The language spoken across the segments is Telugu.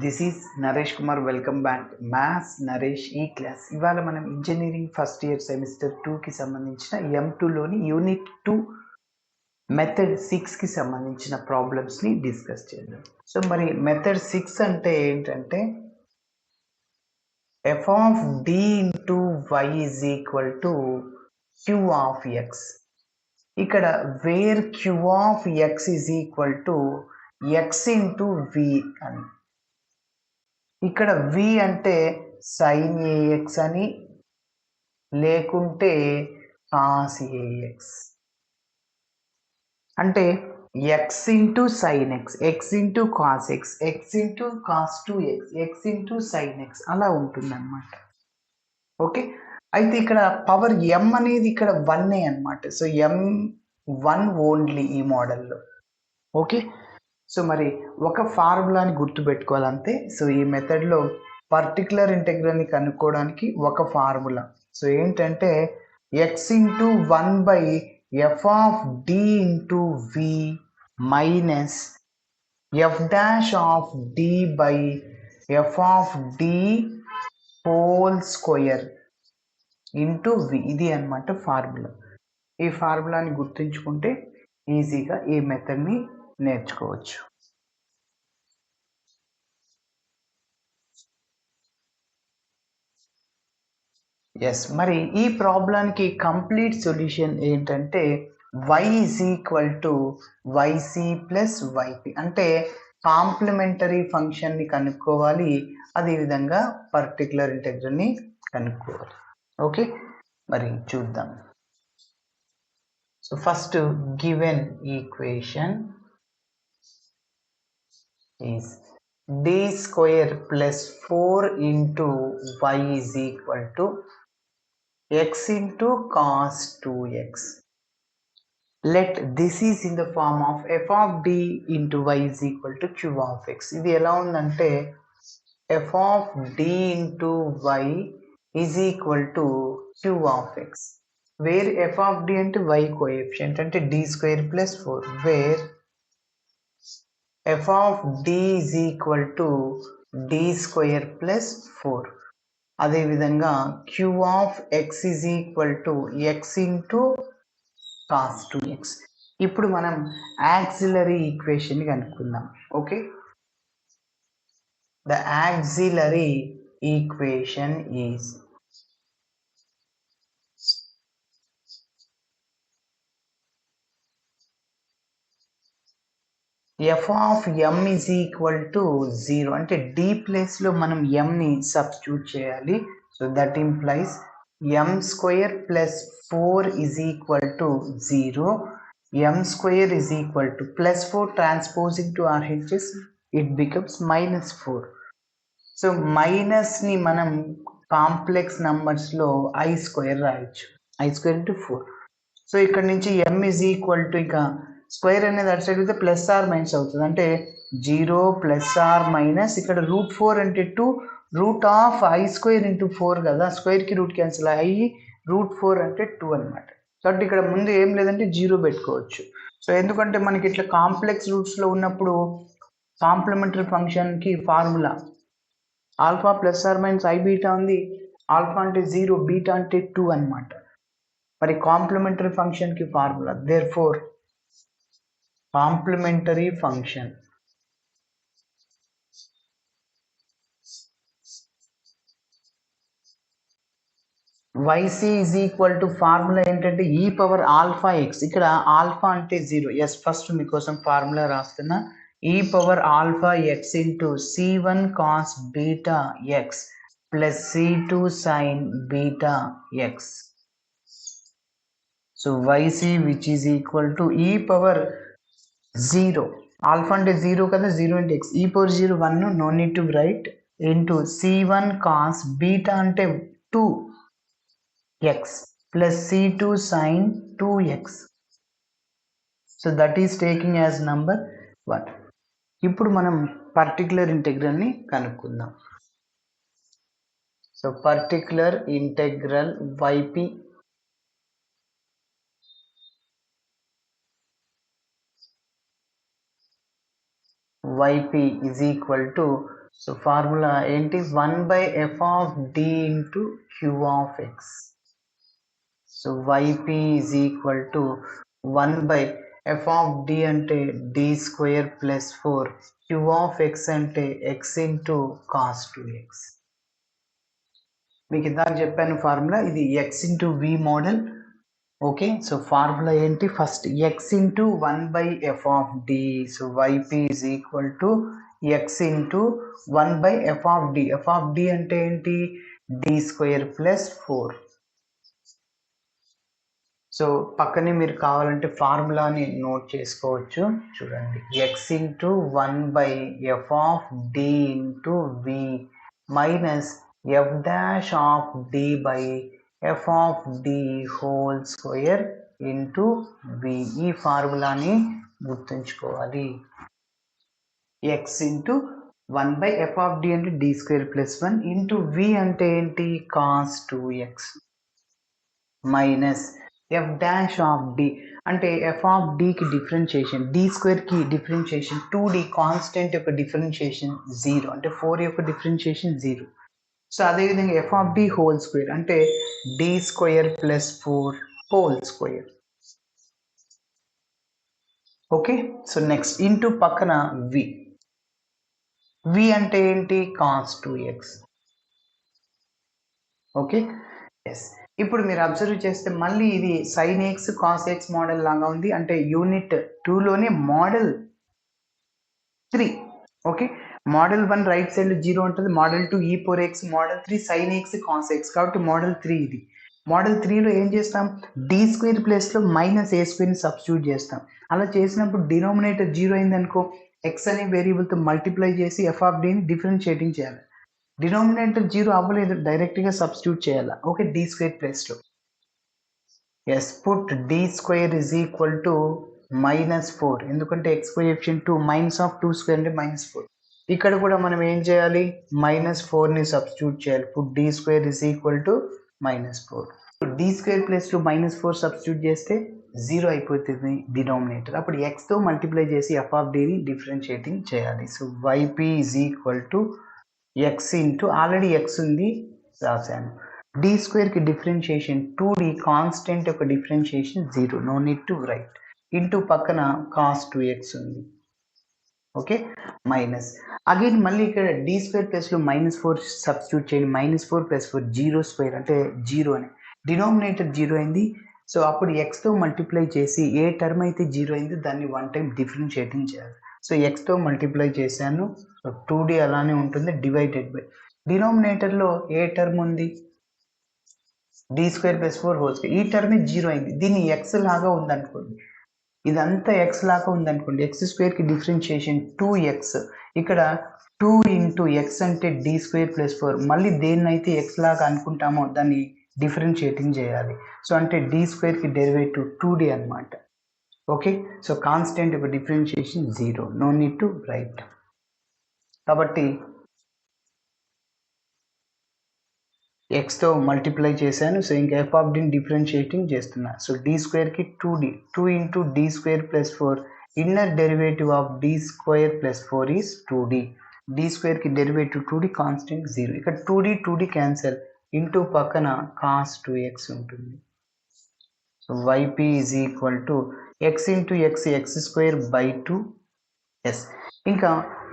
This is Naresh Kumar. Welcome back maths Naresh ఈ క్లాస్. ఇవాళ మనం ఇంజనీరింగ్ ఫస్ట్ ఇయర్ సెమిస్టర్ 2కి సంబంధించిన M2లోని యూనిట్ 2 మెథడ్ 6కి సంబంధించిన ప్రాబ్లమ్స్ని డిస్కస్ చేద్దాం. సో మరి మెథడ్ 6 అంటే ఏంటంటే f of d into y is equal to q of x. ఇక్కడ wear q of x is equal to x into v అని. ఇక్కడ v అంటే sin ax అని లేకుంటే cos ax అంటే x into sin x, x into cos x, x into cos 2x, x into sin x అలా ఉంటుంది అన్నమాట. ఓకే, అయితే ఇక్కడ పవర్ m అనేది ఇక్కడ 1 అన్నమాట. సో m1 ఓన్లీ ఈ మోడల్లో. ఓకే, సో మరి ఒక ఫార్ములాని గుర్తుపెట్టుకోవాలంతే. సో ఈ మెథడ్లో పర్టికులర్ ఇంటెగ్రల్ని కనుక్కోవడానికి ఒక ఫార్ములా. సో ఏంటంటే x into 1 by f of d into v minus f dash of d by f of d whole square into v. ఇది అన్నమాట ఫార్ములా. ఈ ఫార్ములాని గుర్తుంచుకుంటే ఈజీగా ఈ మెథడ్ని నేర్చుకోవచ్చు. ఎస్, మరి ఈ ప్రాబ్లానికి కంప్లీట్ సొల్యూషన్ ఏంటంటే y is equal to yc plus yp. అంటే కాంప్లిమెంటరీ ఫంక్షన్ని కనుక్కోవాలి, అదేవిధంగా పర్టికులర్ ఇంటెగ్రల్ని కనుక్కోవాలి. ఓకే, మరి చూద్దాం. So first given equation is d square plus 4 into y is equal to x into cos 2x. Let this is in the form of f of d into y is equal to q of x. ఇది ఎలా ఉందంటే f of d into y is equal to q of x, where f of d అంటే y కోఎఫిషియంట్ అంటే d square plus 4, where f of d is equal to d square plus 4. అదేవిధంగా q of x is equal to x into cos 2x. ఇప్పుడు మనం యాక్సిలరీ ఈక్వేషన్ కనుక్కుందాం. Okay, the auxiliary equation is f of m is equal to 0. అంటే d ప్లేస్లో మనం mని సబ్స్టిట్యూట్ చేయాలి. So that implies m square plus 4 is equal to 0. m square is equal to plus 4 transposing to RHS, it becomes minus 4. So మైనస్ని మనం కాంప్లెక్స్ నంబర్స్లో i స్క్వేర్ రాయొచ్చు, i స్క్వేర్ ఇంటూ 4. సో ఇక్కడ నుంచి m is equal to ఇక స్క్వేర్ అనేది అటు సైడ్ అయితే ప్లస్ ఆర్ మైనస్ అవుతుంది. అంటే 0 ప్లస్ ఆర్ మైనస్ ఇక్కడ √4 అంటే 2, root of i square into 4 కదా, స్క్వేర్కి రూట్ క్యాన్సిల్ అయ్యి √4 అంటే 2 అనమాట. కాబట్టి ఇక్కడ ముందు ఏం లేదంటే 0 పెట్టుకోవచ్చు. సో ఎందుకంటే మనకి ఇట్లా కాంప్లెక్స్ రూట్స్లో ఉన్నప్పుడు కాంప్లిమెంటరీ ఫంక్షన్కి formula alpha plus or minus i beta ఉంది. ఆల్ఫా అంటే 0, బీటా అంటే 2 అనమాట. మరి కాంప్లిమెంటరీ ఫంక్షన్కి formula therefore complementary function yc is equal to formula ఏంటంటే e పవర్ ఆల్ఫా ఎక్స్. ఇక్కడ ఆల్ఫా అంటే 0. ఎస్, ఫస్ట్ మీకోసం ఫార్ములా రాస్తున్నా. e power alpha x into c1 cos beta x plus c2 sine beta x. So yc which is equal to e power 0, alpha అంటే 0 కదా, 0 అంటే x, e power 0 1, no need to write, into c1 cos beta అంటే 2x plus c2 sine 2x. So that is taking as number 1. ఇప్పుడు మనం పర్టికులర్ ఇంటెగ్రల్ని కనుక్కుందాం. So particular integral yp is equal to so formula ఏంటి, 1/f(d) into q of x. So yp is equal to 1/f(d) అంటే d² plus 4, q of x అంటే x into cos 2x. మీకు ఇందాక చెప్పాను ఫార్ములా, ఇది x into v model. Okay, so formula ఏంటి, first x into 1/f(d). So yp is equal to x into 1/f(d). f(d) అంటే ఏంటి, d² plus 4. సో పక్కనే మీరు కావాలంటే ఫార్ములాని నోట్ చేసుకోవచ్చు. చూడండి, x into 1/f(d) into v minus f dash of d by f of d whole square into v. ఈ ఫార్ములాని గుర్తుంచుకోవాలి. x into 1/f(d) అంటే d² plus 1 into v అంటే ఏంటి, cos 2x minus f dash of d అంటే f of d కి డిఫరెన్షియేషన్, d² కి డిఫరెన్షియేషన్ 2d కాన్స్టెంట్ యొక్క డిఫరెన్షియేషన్ 0 అంటే 4 యొక్క డిఫరెన్షియేషన్ 0. సో అదేవిధంగా f of d whole square అంటే d² plus 4 whole square. Okay, so next into పక్కన v అంటే ఏంటి, cos 2x. Okay, yes. ఇప్పుడు మీరు అబ్జర్వ్ చేస్తే మళ్ళీ ఇది sin x cos x model లాగా ఉంది, అంటే యూనిట్ 2లోనే model 3. Okay, model 1 right side 0 ఉంటుంది, model 2 e⁴x, model 3 sin x cos x, కాబట్టి మోడల్ 3 ఇది. మోడల్ 3లో ఏం చేస్తాం, d² ప్లేస్లో -a² సబ్స్టిట్యూట్ చేస్తాం. అలా చేసినప్పుడు డినామినేటర్ 0 అయింది అనుకో, x అనే వేరియబుల్తో మల్టిప్లై చేసి f of dని డిఫరెన్షియేటింగ్ చేయాలి. డినామినేటర్ 0 అవ్వలేదు, డైరెక్ట్గా సబ్స్టిట్యూట్ చేయాలి. ఓకే, d² ప్లేస్లో yes put d² is equal to -4, ఎందుకంటే x కోఎఫిషియంట్ 2, -2² అంటే -4. ఇక్కడ కూడా మనం ఏం చేయాలి, -4ని సబ్స్టిట్యూట్ చేయాలి. Put d² is equal to -4. d² ప్లేస్లో -4 సబ్స్టిట్యూట్ చేస్తే 0 అయిపోతుంది డినామినేటర్. అప్పుడు xతో మల్టిప్లై చేసి f of dని డిఫరెన్షియేటింగ్ చేయాలి. So yp is equal to x into already x ఉంది రాశాను, d² కి డిఫరెన్షియేషన్ 2d కాన్స్టెంట్ యొక్క differentiation 0, no need to write, into పక్కన cos 2x ఉంది. ఓకే, మైనస్ అగైన్ మళ్ళీ ఇక్కడ d² ప్లస్లో -4 సబ్స్టిట్యూట్ చేయండి. -4 + 4 0² అంటే 0 అని, డినామినేటర్ 0 అయింది. సో అప్పుడు xతో మల్టిప్లై చేసి ఏ టర్మ్ అయితే 0 అయిందో దాన్ని 1 టైం డిఫరెన్షియేటింగ్ చేయాలి. సో xతో మల్టిప్లై చేశాను, సో 2d అలానే ఉంటుంది, డివైడెడ్ బై డినామినేటర్లో ఏ టర్మ్ ఉంది, d² + 4 హోల్ స్క్వేర్. ఈ టర్మ్ 0 అయింది, దీన్ని x లాగా ఉందనుకోండి, ఇదంతా x లాగా ఉందనుకోండి, x² కి డిఫరెన్షియేషన్ 2x, ఇక్కడ 2 ఇంటూ x అంటే d² + 4, మళ్ళీ దేన్నైతే x లాగా అనుకుంటామో దాన్ని డిఫరెన్షియేటింగ్ చేయాలి. సో అంటే d² కి డెరివేటివ్ 2d అనమాట. ఓకే, సో కాన్స్టెంట్ యొక్క differentiation 0, no need to write. కాబట్టి xతో మల్టిప్లై చేశాను, సో ఇంకా f of dని డిఫరెన్షియేటింగ్ చేస్తున్నా. సో d² కి 2d, 2 into d² + 4, inner derivative of d² + 4 is 2d. d² కి డెరివేటివ్ 2d, కాన్స్టెంట్ 0, ఇక్కడ 2d క్యాన్సల్, ఇంటూ పక్కన cos 2x ఉంటుంది. So yp is equal to x into x, x²/2. Yes, ఇంకా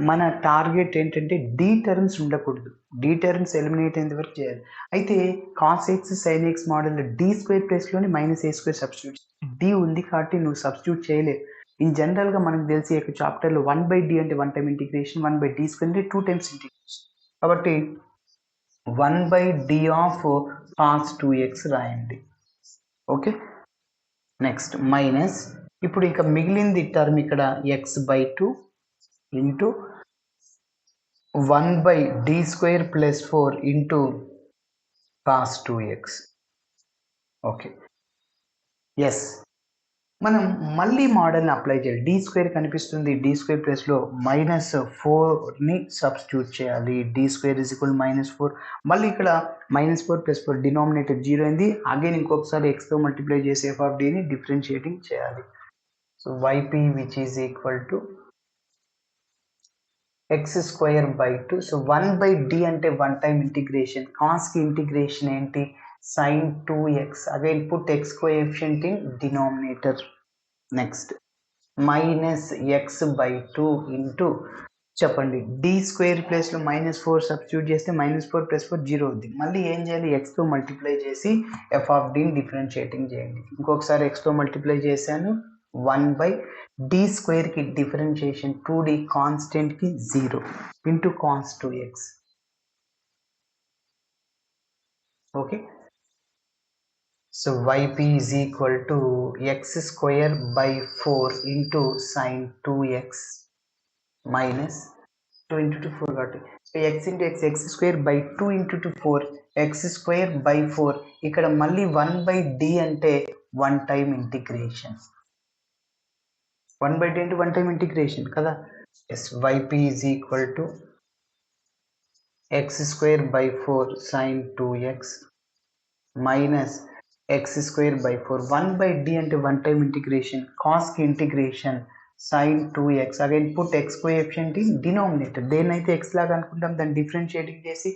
మన టార్గెట్ ఏంటంటే d టర్మ్స్ ఉండకూడదు, d టర్మ్స్ ఎలిమినేట్ అయ్యేంత వరకు చేయాలి. అయితే cos x sin x మోడల్లో d² ప్లేస్లోని -a² సబ్స్టిట్యూట్, d ఉంది కాబట్టి నువ్వు సబ్స్టిట్యూట్ చేయలేవు. ఇన్ జనరల్గా మనకు తెలిసి యొక్క చాప్టర్లో 1/d అంటే 1 టైం ఇంటిగ్రేషన్, 1/d² అంటే 2 టైమ్స్ ఇంటిగ్రేషన్, కాబట్టి 1/d ఆఫ్ cos 2x రాయండి. ఓకే, నెక్స్ట్ మైనస్, ఇప్పుడు ఇంకా మిగిలింది టర్మ్ ఇక్కడ x/2 into 1/d² + 4 into cos 2x. Okay, yes, మనం మళ్ళీ మోడల్ని అప్లై చేయాలి. d² కనిపిస్తుంది, d² ప్లేస్లో -4ని సబ్స్టిట్యూట్ చేయాలి. d² = -4, మళ్ళీ ఇక్కడ -4 + 4 డినామినేటర్ 0 అయింది, అగైన్ ఇంకొకసారి xతో మల్టిప్లై చేసి f of dని డిఫరెన్షియేటింగ్ చేయాలి. So yp which is equal to x square by 2. So 1 by d అంటే వన్ టైమ్ ఇంటిగ్రేషన్. కాస్కి ఇంటిగ్రేషన్ ఏంటి? sin 2x. Again put x coefficient in denominator. Next minus x by 2 into చెప్పండి d స్క్వేర్ ప్లేస్లో -4 సబ్స్టిట్యూట్ చేస్తే -4 + 4 0 అవుద్ది. మళ్ళీ ఏం చేయాలి? xతో మల్టిప్లై చేసి f ఆఫ్ dని డిఫరెన్షియేటింగ్ చేయండి. ఇంకొకసారి xతో మల్టిప్లై చేశాను 1 బై d స్క్వేర్కి డిఫరెన్షియేషన్ 2d కాన్స్టెంట్కి 0 into cos 2x. Okay, so yp is equal to x square by 4 into sin 2x minus 2 into 2 4 got it. So x into x square by 2 into 2 4 x square by 4. ఇక్కడ మళ్ళీ 1 by d అంటే one time integration. 1 by d అంటే వన్ టైమ్ ఇంటిగ్రేషన్ కదా. yes, yp is equal to x square by 4 sin 2x minus x square by 4. 1 by d అంటే వన్ టైమ్ ఇంటిగ్రేషన్. cos కి integration sin 2x. Again put x coefficient in denominator. దేన్నైతే x లాగా అనుకుంటాం దాన్ని డిఫరెన్షియేటింగ్ చేసి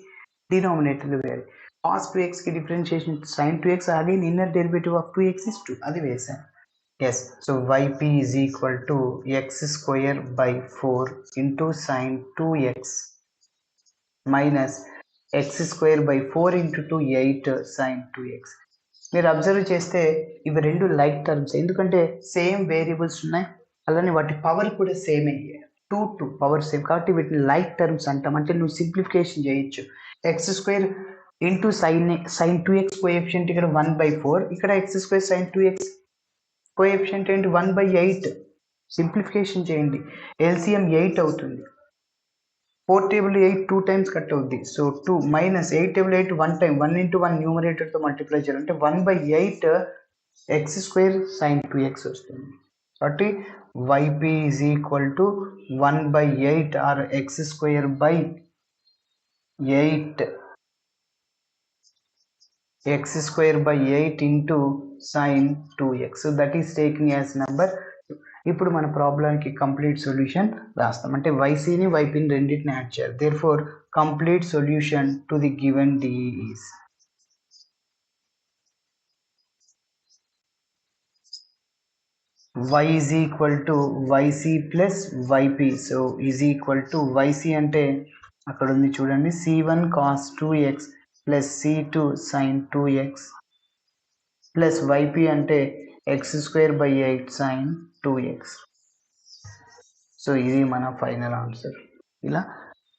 డినామినేటర్లు వేయాలి. cos 2x కి differentiation sin 2x. Again inner derivative of 2x is 2. అది వేసాను. yes, so yp is equal to x square by 4 into sin 2x minus x square by 4 into 2 8 sin 2x. మీరు అబ్జర్వ్ చేస్తే ఇవి రెండు లైక్ టర్మ్స్, ఎందుకంటే సేమ్ వేరియబుల్స్ ఉన్నాయి, అలానే వాటి పవర్ కూడా సేమ్ అయ్యాయి. 2 పవర్ సేమ్ కాబట్టి వీటిని లైక్ టర్మ్స్ అంటాం. అంటే నువ్వు సింప్లిఫికేషన్ చేయొచ్చు. X square into sine 2x coefficient ఇక్కడ 1/4, ఇక్కడ X square sine 2x coefficient ఏంటి 1/8. సింప్లిఫికేషన్ చేయండి, ఎల్సిఎం 8 అవుతుంది. 4 టేబుల్ 8 2 టైమ్స్ కట్ అవుద్ది. So 2 minus 8 table 8 1 time, 1 into 1 న్యూమరేటర్తో మల్టిప్లై చేయాలి అంటే 1/8 ఎక్స్ స్క్వేర్ సైన్ 2x వస్తుంది. కాబట్టి yp is equal to 1/8 or x square by 8 x square by 8 into sin 2x. So that is taking as number. ఇప్పుడు మన ప్రాబ్లంకి కంప్లీట్ సొల్యూషన్ రాస్తాం. అంటే ycని ypని రెండింటిని యాడ్ చేయాలి. Therefore complete solution to the given d is y is equal to yc plus yp. So is equal to yc అంటే అక్కడ ఉంది చూడండి, c1 cos 2x plus c2 sin 2x plus yp అంటే x square by 8 sin 2x. So ఇది మన ఫైనల్ ఆన్సర్. ఇలా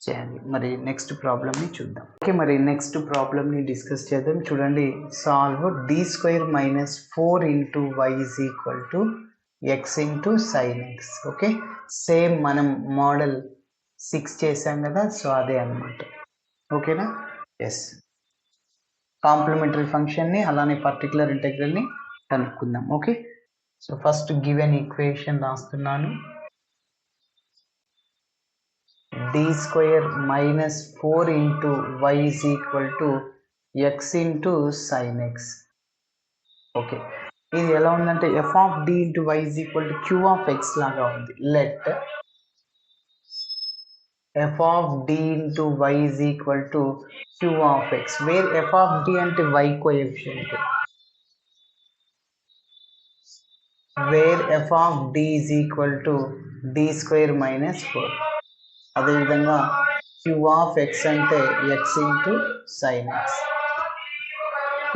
చేయాలి. మరి నెక్స్ట్ ప్రాబ్లమ్ని చూద్దాం. ఓకే, మరి నెక్స్ట్ ప్రాబ్లమ్ని డిస్కస్ చేద్దాం. చూడండి, solve d square minus 4 into y is equal to x into sine X. Okay, same మనం మోడల్ 6 చేసాం కదా, సో అదే అనమాట. ఓకేనా? ఎస్, కాంప్లిమెంటరీ ఫంక్షన్ని అలానే పర్టికులర్ ఇంటెగ్రల్ని కనుక్కుందాం. Okay, so first given equation రాస్తున్నాను. d square minus 4 into y is equal to x into sin x. Okay, ఇది ఎలా ఉందంటే f of d into y is equal to q of x లాగా ఉంది. Let f of d into y is equal to q of x, where f of d అంటే y coefficient, where f of d is equal to d square minus 4. అదేవిధంగా q of x అంటే x ఇంటూ సైన్ ఎక్స్.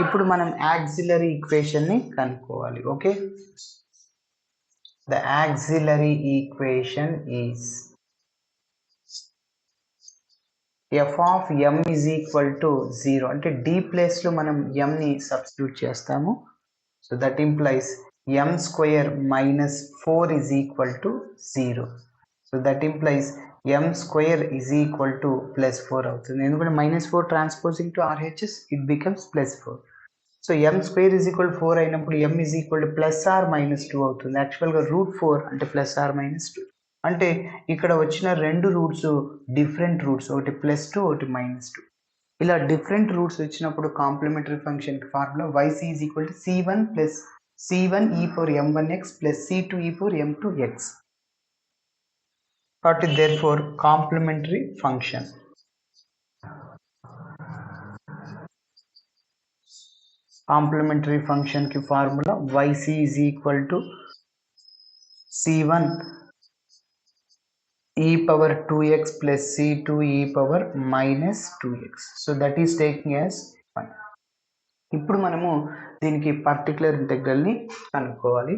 ఇప్పుడు మనం యాక్సిలరీ ఈక్వేషన్ని కనుక్కోవాలి. Okay, the auxiliary equation is f of m is equal to 0. అంటే d ప్లేస్లో మనం mని సబ్స్టిట్యూట్ చేస్తాము. So that implies m square minus 4 is equal to 0. So that implies m square is equal to plus 4 అవుతుంది. ఎందుకంటే -4 transposing to RHS it becomes +4. So m square is equal to 4 అయినప్పుడు m is equal to +r-2 అవుతుంది. యాక్చువల్గా √4 అంటే +r-2. అంటే ఇక్కడ వచ్చిన రెండు రూట్స్ డిఫరెంట్ రూట్స్, ఒకటి +2 ఒకటి -2. ఇలా డిఫరెంట్ రూట్స్ వచ్చినప్పుడు complementary function formula yc is equal to c1 plus c1 e power m1x plus c2 e power m2x. కాబట్టి therefore complementary function. Complementary function కి formula yc is equal to c1 e power 2x plus c2 e power minus 2x. So that is taking as 1. ఇప్పుడు మనము దీనికి పర్టికులర్ ఇంటెగ్రల్ ని కనుక్కోవాలి.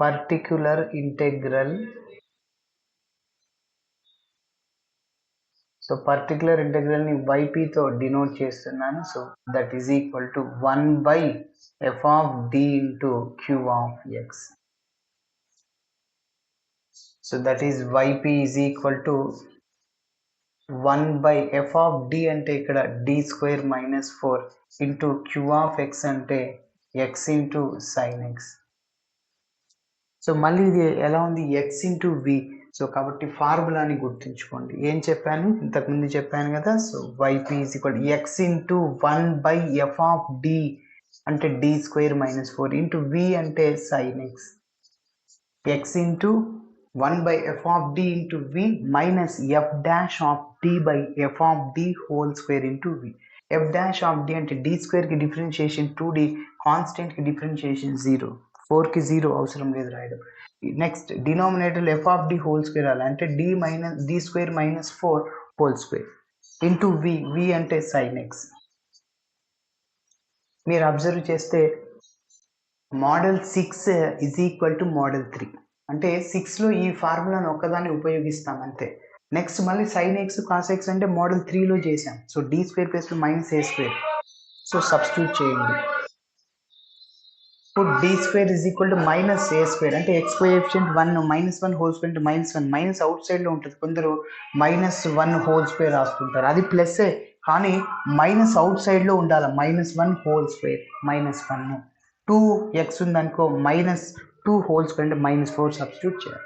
Particular integral, so particular integral ని yp తో డినోట్ చేస్తున్నాను. So that is equal to 1 by f of d into q of x. So that is yp is equal to 1 by f of d అంటే ఇక్కడ d square minus 4 into q of x అంటే x into sin x. So మళ్ళీ ఇది ఎలా ఉంది, x into v. సో కాబట్టి ఫార్ములాని గుర్తుంచుకోండి. ఏం చెప్పాను, ఇంతకుముందు చెప్పాను కదా. So yp is equal to x into 1 by f of d అంటే d square minus 4 into v అంటే sin x. x into 1 by f of d into v minus f dash of d by f of d whole square into v. f dash of d అంటే d square కి డిఫరెన్షియేషన్ 2d, కాన్స్టెంట్ కి డిఫరెన్షియేషన్ 0. 4 కి 0 అవసరం లేదు రాయడం. Next denominator f of d whole square అంటే d square minus 4 whole square into v అంటే sin x. మీరు అబ్జర్వ్ చేస్తే model 6 is equal to model 3 అంటే 6లో ఈ ఫార్ములాను ఒక్కదాన్ని ఉపయోగిస్తాం అంతే. నెక్స్ట్ మళ్ళీ sin x cos x అంటే మోడల్ 3లో చేసాం. So d square plus minus a square. So substitute చేయండి. ఇప్పుడు d square is equal to minus a square అంటే x coefficient 1 minus 1 whole square అంటే -1. మైనస్ అవుట్ సైడ్ లో ఉంటుంది. కొందరు -1 హోల్ స్క్వేర్ రాసుకుంటారు, అది ప్లస్ఏ కానీ మైనస్ అవుట్ సైడ్ లో ఉండాలి. -1 హోల్ స్క్వేర్ -1. 2x ఉందనుకో -2 హోల్ స్క్వేర్ అంటే -4 సబ్స్టిట్యూట్ చేయాలి.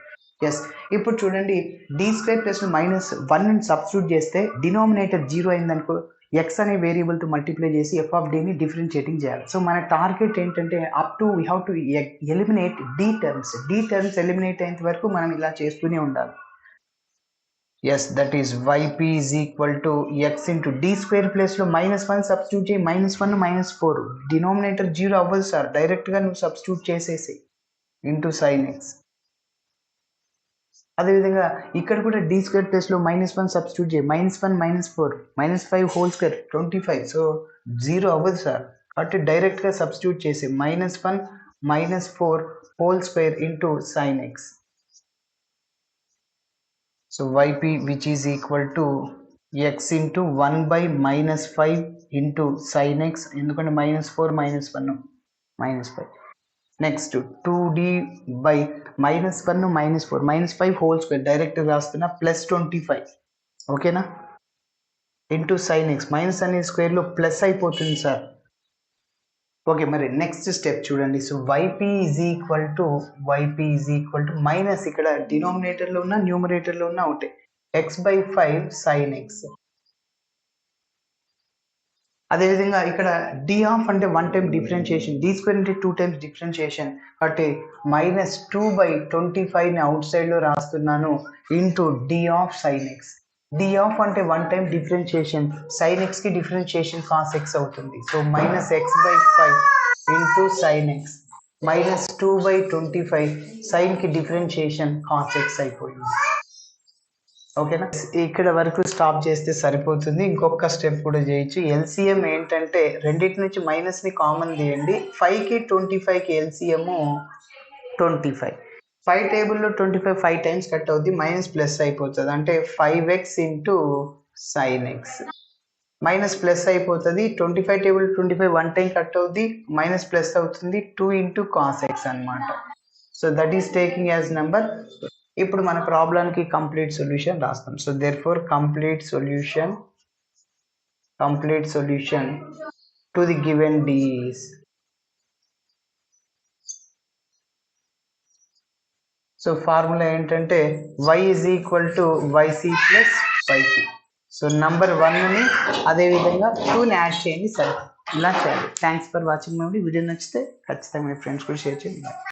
ఎస్, ఇప్పుడు చూడండి d స్క్వేర్ ప్లస్ -1 సబ్స్టిట్యూట్ చేస్తే డినామినేటర్ 0 అయిందనుకో x అనే వేరియబుల్ తో మల్టిప్లై చేసి f of d ని డిఫరెన్షియేటింగ్ చేయాలి. సో మన టార్గెట్ ఏంటంటే up to we have to eliminate d terms eliminate అయ్యేంత వరకు మనం ఇలా చేస్తూనే ఉండాలి. Yes, that is yp is equal to x into d square plus లో -1 సబ్స్టిట్యూట్ చేయి. -1 -4 డినామినేటర్ 0 అవ్వదు సార్, డైరెక్ట్ గా నువ్వు సబ్స్టిట్యూట్ చేసేసి ఇంటూ sin x. అదేవిధంగా ఇక్కడ కూడా d స్క్వేర్ ప్లస్ లో -1 సబ్స్టిట్యూట్ చేయి. -1 -4 -5 హోల్ స్క్వేర్ 25. సో 0 అవ్వదు సార్, కాబట్టి డైరెక్ట్ గా సబ్స్టిట్యూట్ చేసి -1 -4 whole square into sin x. So yp which is equal to x into 1 by -5 into sin x, ఎందుకంటే -4 -1 -5. Next 2d by -1 -4 -5 whole square direct రాస్తున్నా +25. ఓకేనా, ఇంటూ sin x. మైనస్ అనే స్క్వేర్ లో ప్లస్ అయిపోతుంది సార్. ఓకే, మరి నెక్స్ట్ స్టెప్ చూడండి. So yp is equal to minus ఇక్కడ డినామినేటర్ లో ఉన్న న్యూమరేటర్ లో ఉన్న ఒకటే x/5 sin x. అదేవిధంగా ఇక్కడ d ఆఫ్ అంటే 1 టైం డిఫరెన్షియేషన్, d స్క్వేర్ అంటే 2 టైమ్స్ డిఫరెన్షియేషన్, కాబట్టి -2/25 ని అవుట్ సైడ్ లో రాస్తున్నాను into d of sin x. d of అంటే 1 టైం డిఫరెన్షియేషన్, sin x కి డిఫరెన్షియేషన్ cos x అవుతుంది. So -x/5 into sin x -2/25 sin కి డిఫరెన్షియేషన్ cos x అయిపోయింది. ఓకేనా, ఇక్కడ వరకు స్టాప్ చేస్తే సరిపోతుంది. ఇంకొక స్టెప్ కూడా చేయొచ్చు. ఎల్సిఎం ఏంటంటే రెండింటి నుంచి మైనస్ ని కామన్ తీయండి. 5 కి 25 కి ఎల్సిఎం 25. 5 టేబుల్లో 25 5 టైమ్స్ కట్ అవుద్ది, మైనస్ ప్లస్ అయిపోతుంది అంటే 5x into sin x. Minus plus అయిపోతుంది. 25 టేబుల్ 25 1 టైం కట్ అవుద్ది, మైనస్ ప్లస్ అవుతుంది 2 ఇంటూ cos x అనమాట. So that is taking as number. ఇప్పుడు మన ప్రాబ్లంకి కంప్లీట్ సొల్యూషన్ రాస్తాం. So therefore complete solution to the given d is. So formula ఏంటంటే y is equal to yc plus yp. So number 1ని అదేవిధంగా 2ని యాడ్ చేయండి. సరే, ఇలా చేయాలి. Thanks for watching my video. నచ్చితే ఖచ్చితంగా మీ ఫ్రెండ్స్ కూడా షేర్ చేయండి.